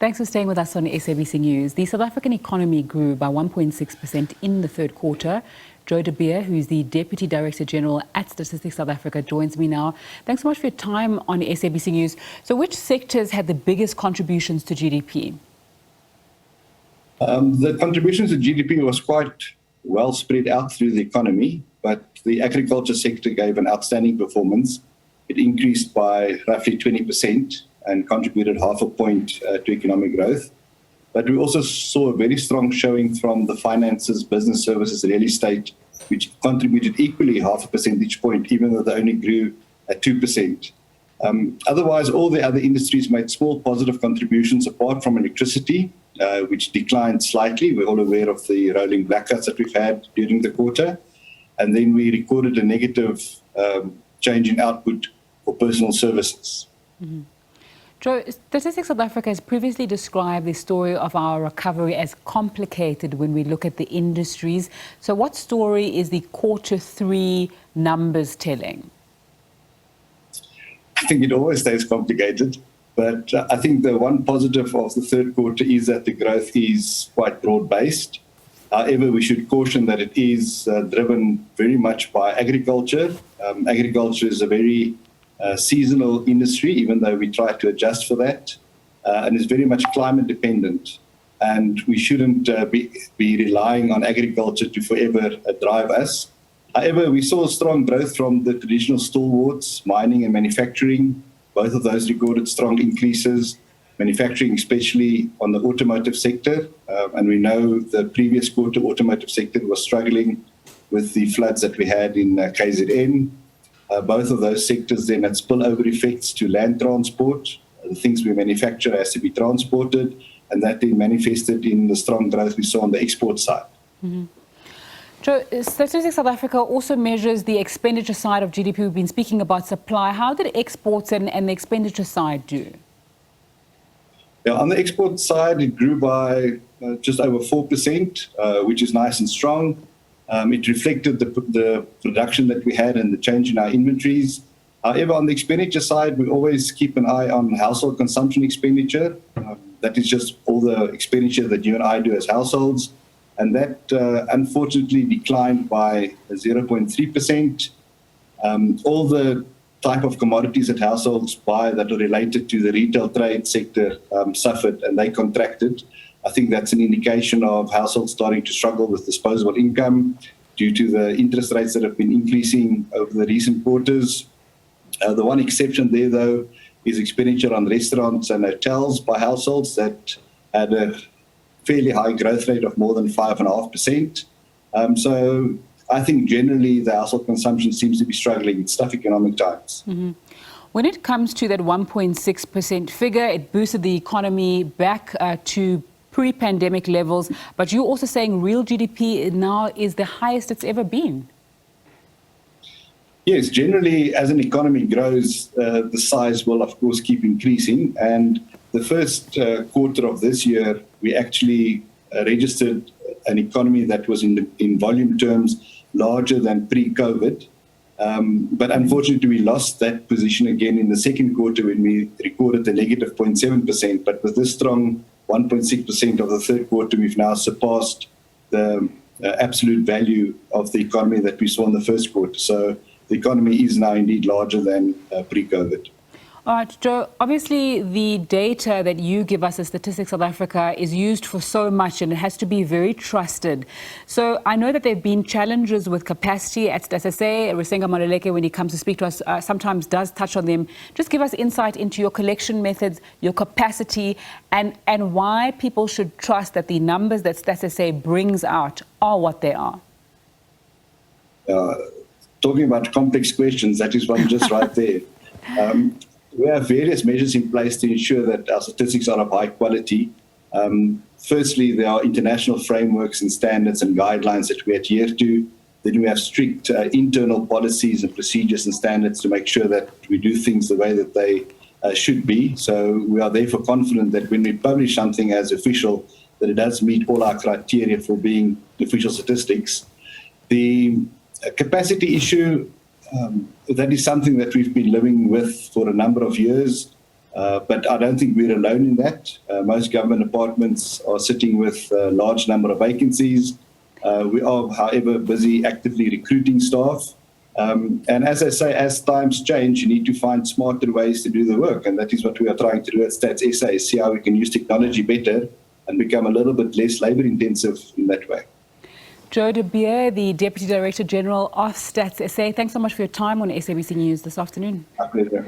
Thanks for staying with us on SABC News. The South African economy grew by 1.6% in the third quarter. Joe de Beer, who is the Deputy Director General at Statistics South Africa, joins me now. Thanks so much for your time on SABC News. So which sectors had the biggest contributions to GDP? The contributions to GDP was quite well spread out through the economy, but the agriculture sector gave an outstanding performance. It increased by roughly 20% and contributed half a point to economic growth. But we also saw a very strong showing from the finances, business services, real estate, which contributed equally half a percentage point, even though they only grew at 2%. Otherwise, all the other industries made small positive contributions apart from electricity, which declined slightly. We're all aware of the rolling blackouts that we've had during the quarter. And then we recorded a negative change in output for personal services. Mm-hmm. Joe, Statistics South Africa has previously described the story of our recovery as complicated when we look at the industries. So what story is the Q3 numbers telling? I think it always stays complicated, but I think the one positive of the third quarter is that the growth is quite broad-based. However, we should caution that it is driven very much by agriculture. Agriculture is a very seasonal industry, even though we try to adjust for that, and is very much climate dependent. And we shouldn't be relying on agriculture to forever drive us. However, we saw strong growth from the traditional stalwarts, mining and manufacturing. Both of those recorded strong increases, manufacturing especially on the automotive sector. And we know the previous quarter automotive sector was struggling with the floods that we had in KZN. Both of those sectors then had spillover effects to land transport. The things we manufacture has to be transported, and that then manifested in the strong growth we saw on the export side. Mm-hmm. Joe, Statistics South Africa also measures the expenditure side of GDP. We've been speaking about supply. How did exports and the expenditure side do? Yeah, on the export side, it grew by just over 4%, which is nice and strong. It reflected the production that we had and the change in our inventories. However, on the expenditure side, we always keep an eye on household consumption expenditure. That is just all the expenditure that you and I do as households. And that unfortunately declined by 0.3%. All the type of commodities that households buy that are related to the retail trade sector suffered, and they contracted. I think that's an indication of households starting to struggle with disposable income due to the interest rates that have been increasing over the recent quarters. The one exception there, though, is expenditure on restaurants and hotels by households that had a fairly high growth rate of more than 5.5%. So I think generally the household consumption seems to be struggling. It's tough economic times. Mm-hmm. When it comes to that 1.6% figure, it boosted the economy back to pre-pandemic levels, but you're also saying real GDP now is the highest it's ever been. Yes, generally as an economy grows, the size will of course keep increasing, and the first quarter of this year we actually registered an economy that was in volume terms larger than pre-COVID, but unfortunately we lost that position again in the second quarter when we recorded the negative 0.7%, but with this strong 1.6% of the third quarter, we've now surpassed the absolute value of the economy that we saw in the first quarter. So the economy is now indeed larger than pre-COVID. All right, Joe, obviously the data that you give us as Statistics South Africa is used for so much and it has to be very trusted. So I know that there have been challenges with capacity at SABC. Risenga Maluleke, when he comes to speak to us, sometimes does touch on them. Just give us insight into your collection methods, your capacity, and why people should trust that the numbers that SABC brings out are what they are. Talking about complex questions, that is one just right there. We have various measures in place to ensure that our statistics are of high quality. Firstly, there are international frameworks and standards and guidelines that we adhere to. Then we have strict internal policies and procedures and standards to make sure that we do things the way that they should be. So we are therefore confident that when we publish something as official, that it does meet all our criteria for being official statistics. The capacity issue, that is something that we've been living with for a number of years. But I don't think we're alone in that. Most government departments are sitting with a large number of vacancies. We are, however, busy actively recruiting staff. And as I say, as times change, you need to find smarter ways to do the work. And that is what we are trying to do at Stats SA, is see how we can use technology better and become a little bit less labor intensive in that way. Joe de Beer, the Deputy Director General of Stats SA, thanks so much for your time on SABC News this afternoon. My pleasure.